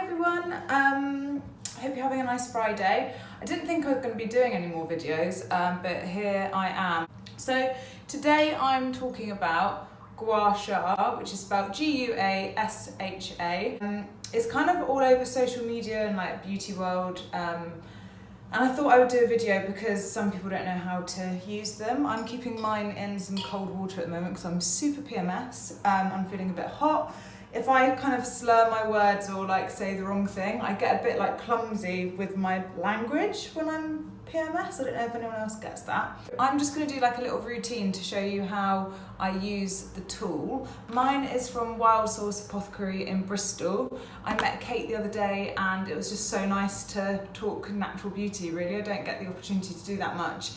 everyone, I hope you're having a nice Friday. I didn't think I was going to be doing any more videos, but here I am. So today I'm talking about Gua Sha, which is spelled G-U-A-S-H-A. It's kind of all over social media and like beauty world, and I thought I would do a video because some people don't know how to use them. I'm keeping mine in some cold water at the moment because I'm super PMS. I'm feeling a bit hot. If I kind of slur my words or like say the wrong thing, I get a bit like clumsy with my language when I'm PMS. I don't know if anyone else gets that. I'm just going to do like a little routine to show you how I use the tool. Mine is from Wild Source Apothecary in Bristol. I met Kate the other day and it was just so nice to talk natural beauty, really. I don't get the opportunity to do that much.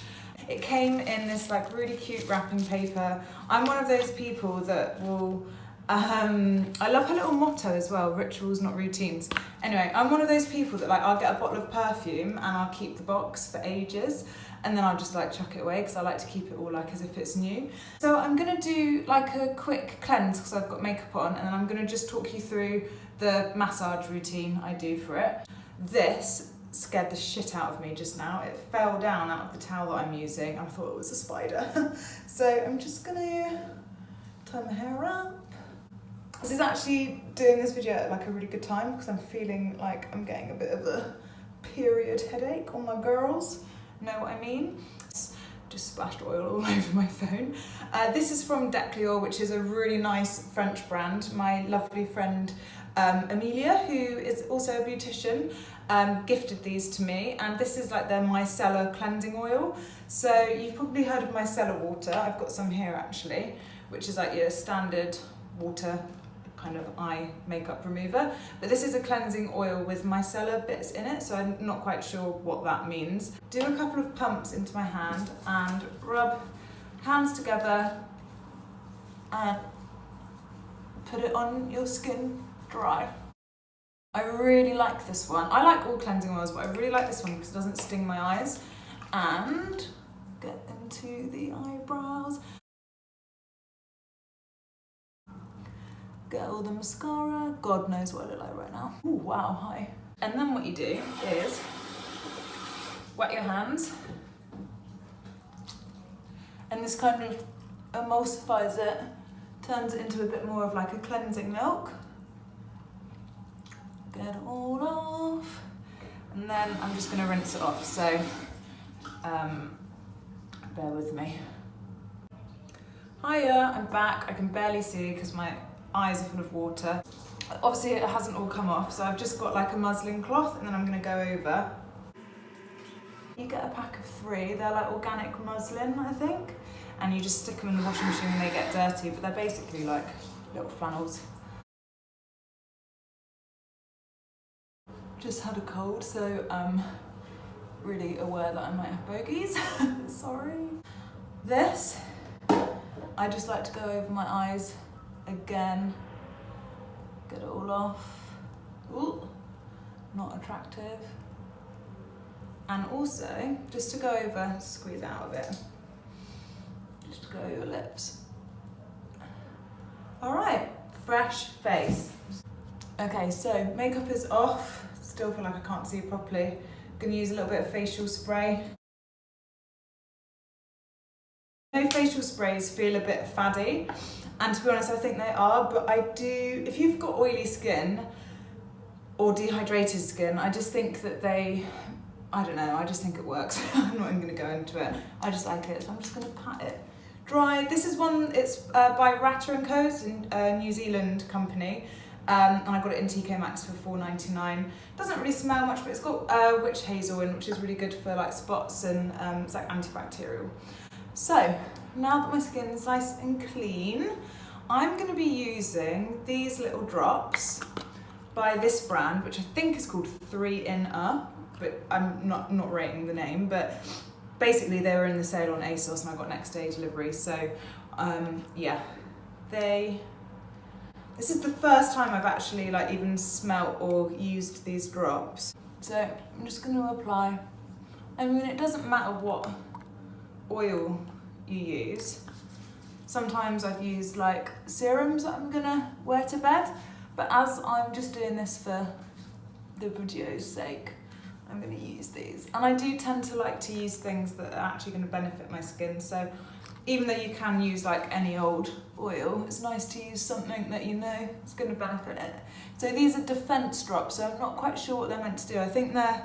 It came in this like really cute wrapping paper. I'm one of those people that will I love her little motto as well, rituals, not routines. Anyway, I'm one of those people that like, I'll get a bottle of perfume and I'll keep the box for ages and then I'll just like chuck it away because I like to keep it all like as if it's new. So I'm gonna do like a quick cleanse because I've got makeup on, and then I'm gonna just talk you through the massage routine I do for it. This scared the shit out of me just now. It fell down out of the towel that I'm using and I thought it was a spider. So I'm just gonna tie my hair up. This is actually doing this video at like a really good time because I'm feeling like I'm getting a bit of a period headache on my girls. Know what I mean? Just splashed oil all over my phone. This is from DECLEOR, which is a really nice French brand. My lovely friend Amelia, who is also a beautician, gifted these to me, and this is like their micellar cleansing oil. So you've probably heard of micellar water. I've got some here actually, which is like your standard water kind of eye makeup remover, but this is a cleansing oil with micellar bits in it, so I'm not quite sure what that means. Do a couple of pumps into my hand and rub hands together and put it on your skin dry. I really like this one. I like all cleansing oils, but I really like this one because it doesn't sting my eyes. And get into the eyebrows. Get all the mascara. God knows what I look like right now. Ooh, wow, hi. And then what you do is wet your hands. And this kind of emulsifies it, turns it into a bit more of like a cleansing milk. Get it all off. And then I'm just gonna rinse it off, so bear with me. Hiya, I'm back. I can barely see because my eyes are full of water. Obviously it hasn't all come off, so I've just got like a muslin cloth and then I'm going to go over. You get a pack of 3, they're like organic muslin, I think, and you just stick them in the washing machine when they get dirty, but they're basically like little flannels. Just had a cold, so I'm really aware that I might have bogies. Sorry. This, I just like to go over my eyes again, get it all off. Ooh, not attractive. And also, just to go over, squeeze out of it, just to go over your lips. All right, fresh face. Okay, so makeup is off. Still feel like I can't see properly. Gonna use a little bit of facial spray. No, facial sprays feel a bit faddy, and to be honest I think they are, but I do, if you've got oily skin or dehydrated skin, I just think that they, I don't know, I just think it works. I'm not even going to go into it, I just like it, so I'm just going to pat it dry. This is one, it's by RATA & Co, it's a New Zealand company, and I got it in TK Maxx for $4.99. Doesn't really smell much, but it's got witch hazel in, which is really good for like spots, and it's like antibacterial. So, now that my skin is nice and clean, I'm going to be using these little drops by this brand, which I think is called 3 in A, but I'm not rating the name, but basically they were in the sale on ASOS and I got next day delivery, so yeah, this is the first time I've actually like even smelt or used these drops. So I'm just going to apply. I mean, it doesn't matter what oil you use. Sometimes I've used like serums that I'm gonna wear to bed, but as I'm just doing this for the video's sake, I'm going to use these. And I do tend to like to use things that are actually going to benefit my skin. So even though you can use like any old oil, it's nice to use something that you know is going to benefit it. So these are defense drops, so I'm not quite sure what they're meant to do. I think they're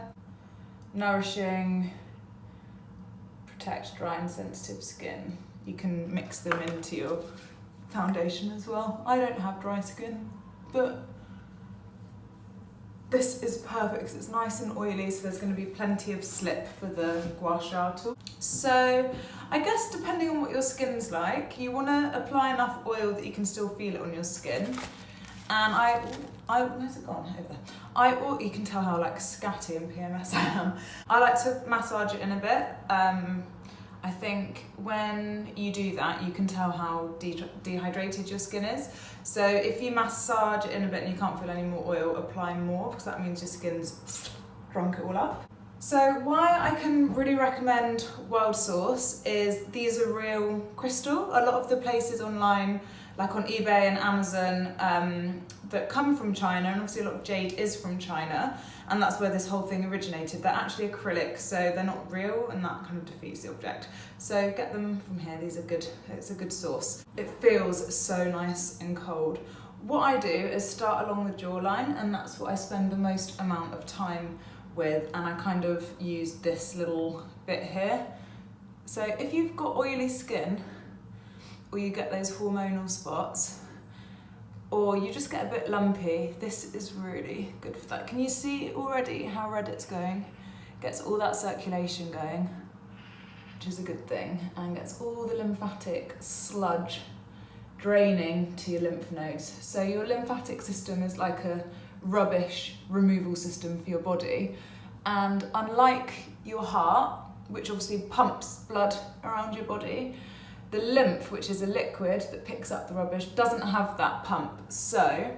nourishing, protect dry and sensitive skin. You can mix them into your foundation as well. I don't have dry skin, but this is perfect because it's nice and oily, so there's going to be plenty of slip for the Gua Sha tool. So I guess depending on what your skin's like, you want to apply enough oil that you can still feel it on your skin. And where's it gone? Over there. You can tell how like scatty and PMS I am. I like to massage it in a bit. I think when you do that, you can tell how dehydrated your skin is. So if you massage it in a bit and you can't feel any more oil, apply more, because that means your skin's drunk it all up. So why I can really recommend Wild Source is these are real crystal. A lot of the places online, like on eBay and Amazon, that come from China, and obviously a lot of jade is from China, and that's where this whole thing originated. They're actually acrylic, so they're not real, and that kind of defeats the object. So get them from here. These are good. It's a good source. It feels so nice and cold. What I do is start along the jawline, and that's what I spend the most amount of time with, and I kind of use this little bit here. So if you've got oily skin, or you get those hormonal spots, or you just get a bit lumpy, this is really good for that. Can you see already how red it's going? Gets all that circulation going, which is a good thing, and gets all the lymphatic sludge draining to your lymph nodes. So your lymphatic system is like a rubbish removal system for your body, and unlike your heart, which obviously pumps blood around your body, the lymph, which is a liquid that picks up the rubbish, doesn't have that pump. So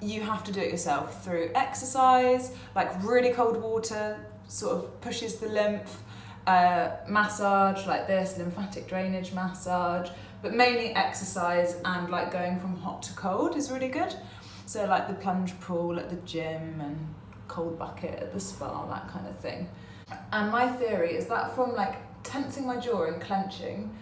you have to do it yourself through exercise, like really cold water sort of pushes the lymph, massage like this, lymphatic drainage massage, but mainly exercise, and like going from hot to cold is really good. So like the plunge pool at the gym and cold bucket at the spa, that kind of thing. And my theory is that from like tensing my jaw and clenching,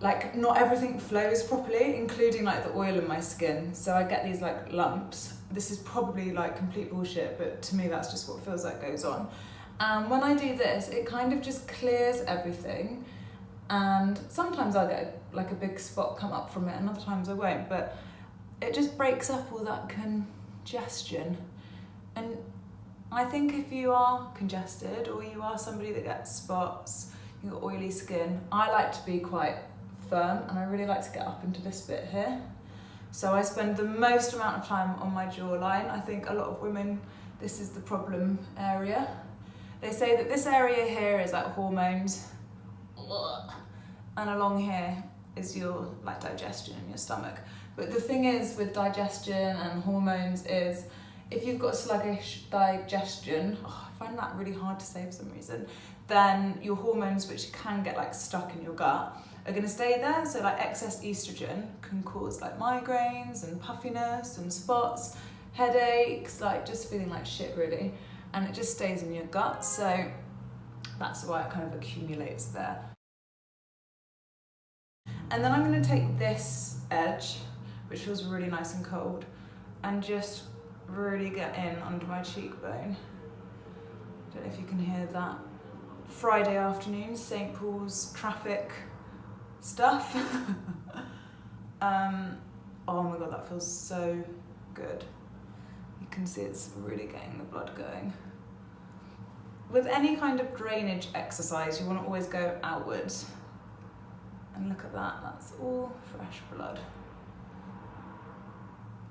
like not everything flows properly, including like the oil in my skin. So I get these like lumps. This is probably like complete bullshit, but to me that's just what feels like goes on. And when I do this, it kind of just clears everything. And sometimes I'll get like a big spot come up from it, and other times I won't, but it just breaks up all that congestion. And I think if you are congested, or you are somebody that gets spots, you've got oily skin, I like to be quite firm, and I really like to get up into this bit here. So I spend the most amount of time on my jawline. I think a lot of women, this is the problem area. They say that this area here is like hormones, and along here is your like digestion in your stomach. But the thing is with digestion and hormones is, if you've got sluggish digestion, I find that really hard to say for some reason, then your hormones, which can get like stuck in your gut, are going to stay there. So like excess estrogen can cause like migraines and puffiness and spots, headaches, like just feeling like shit really, and it just stays in your gut. So that's why it kind of accumulates there. And then I'm going to take this edge, which feels really nice and cold, and just really get in under my cheekbone. Don't know if you can hear that. Friday afternoon, St. Paul's traffic stuff. Oh my god, that feels so good. You can see it's really getting the blood going. With any kind of drainage exercise, you want to always go outwards. And look at that, that's all fresh blood.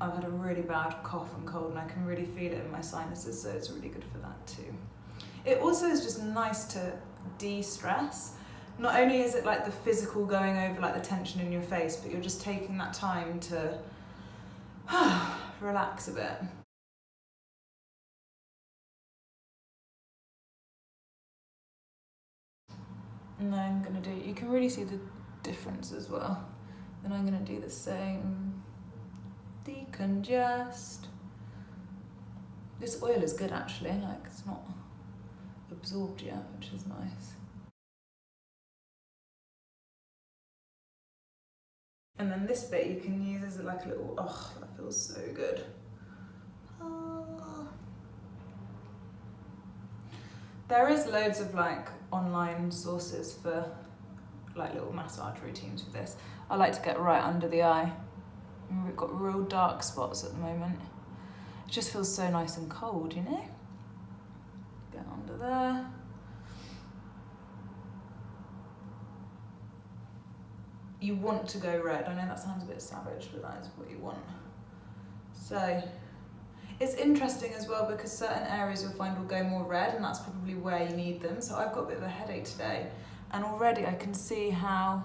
I've had a really bad cough and cold, and I can really feel it in my sinuses, so it's really good for that too. It also is just nice to de-stress. Not only is it like the physical going over like the tension in your face, but you're just taking that time to relax a bit. And then I'm gonna do, you can really see the difference as well. Then I'm gonna do the same, decongest, This oil is good actually, like it's not absorbed yet, which is nice. And then this bit you can use as like a little, oh, that feels so good. There is loads of like online sources for like little massage routines with this. I like to get right under the eye. And we've got real dark spots at the moment. It just feels so nice and cold, you know? Get under there. You want to go red. I know that sounds a bit savage, but that is what you want. So, it's interesting as well because certain areas you'll find will go more red, and that's probably where you need them. So I've got a bit of a headache today, and already I can see how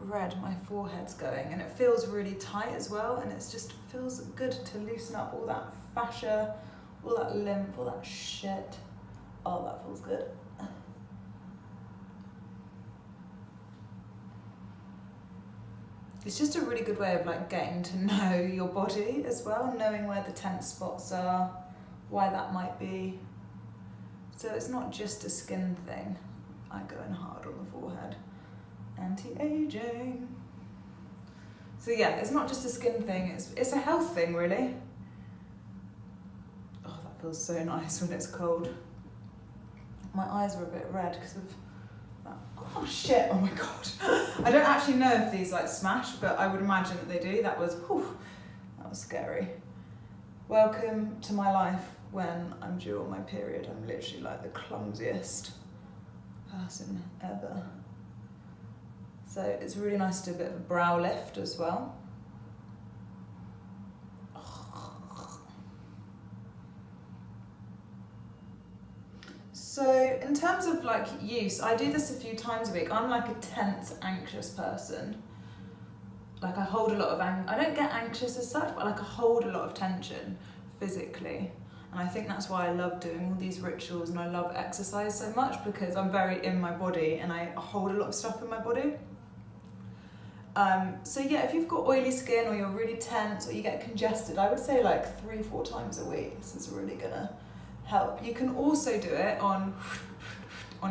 red my forehead's going, and it feels really tight as well, and it just feels good to loosen up all that fascia, all that lymph, all that shit. Oh, that feels good. It's just a really good way of like getting to know your body as well, knowing where the tense spots are, why that might be. So it's not just a skin thing. I go in hard on the forehead. Anti-aging. So yeah, it's not just a skin thing, it's a health thing really. Oh, that feels so nice when it's cold. My eyes are a bit red because of that. Oh shit, oh my god. I don't actually know if these like smash, but I would imagine that they do. That was scary. Welcome to my life when I'm due on my period. I'm literally like the clumsiest person ever. So it's really nice to do a bit of a brow lift as well. So in terms of like use, I do this a few times a week. I'm like a tense, anxious person. Like I hold a lot of, I don't get anxious as such, but like I hold a lot of tension physically. And I think that's why I love doing all these rituals and I love exercise so much, because I'm very in my body and I hold a lot of stuff in my body. So yeah, if you've got oily skin or you're really tense or you get congested, I would say like 3-4 times a week. This is really gonna help. You can also do it on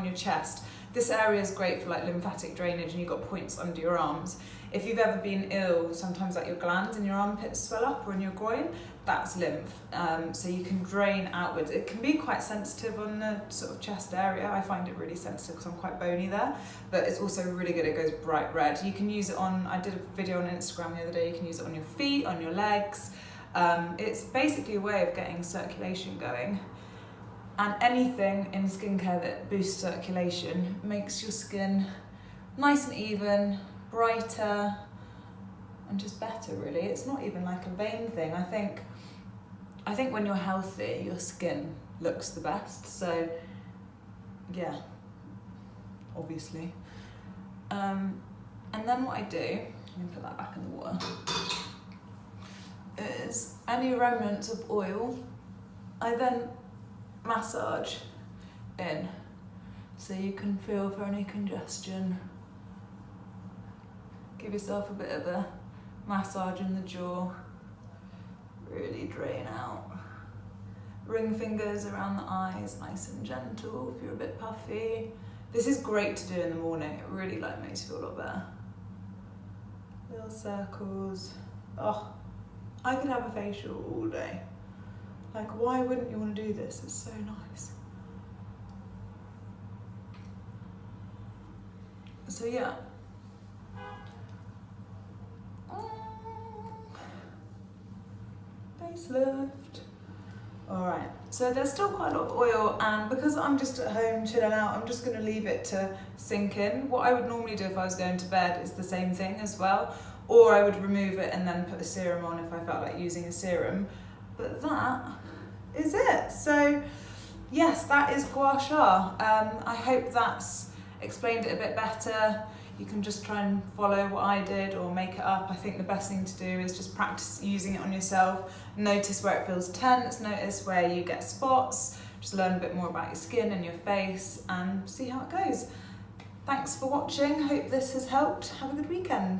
your chest. This area is great for like lymphatic drainage, and you've got points under your arms. If you've ever been ill, sometimes like your glands in your armpits swell up or in your groin, that's lymph. So you can drain outwards. It can be quite sensitive on the sort of chest area. I find it really sensitive because I'm quite bony there, but it's also really good. It goes bright red. You can use it on, I did a video on Instagram the other day, you can use it on your feet, on your legs. It's basically a way of getting circulation going. And anything in skincare that boosts circulation makes your skin nice and even, brighter, and just better really. It's not even like a vain thing. I think when you're healthy, your skin looks the best. So yeah, obviously. And then what I do, let me put that back in the water, is any remnants of oil, I then massage in, so you can feel for any congestion. Give yourself a bit of a massage in the jaw, really drain out. Ring fingers around the eyes, nice and gentle if you're a bit puffy. This is great to do in the morning, it really like makes you feel a lot better. Little circles. Oh, I could have a facial all day. Like, why wouldn't you want to do this? It's so nice. So yeah. Facelift. Alright, so there's still quite a lot of oil, and because I'm just at home chilling out, I'm just going to leave it to sink in. What I would normally do if I was going to bed is the same thing as well, or I would remove it and then put a serum on if I felt like using a serum. But that is it. So yes, that is Gua Sha. I hope that's explained it a bit better. You can just try and follow what I did or make it up. I think the best thing to do is just practice using it on yourself. Notice where it feels tense, notice where you get spots, just learn a bit more about your skin and your face and see how it goes. Thanks for watching, hope this has helped. Have a good weekend.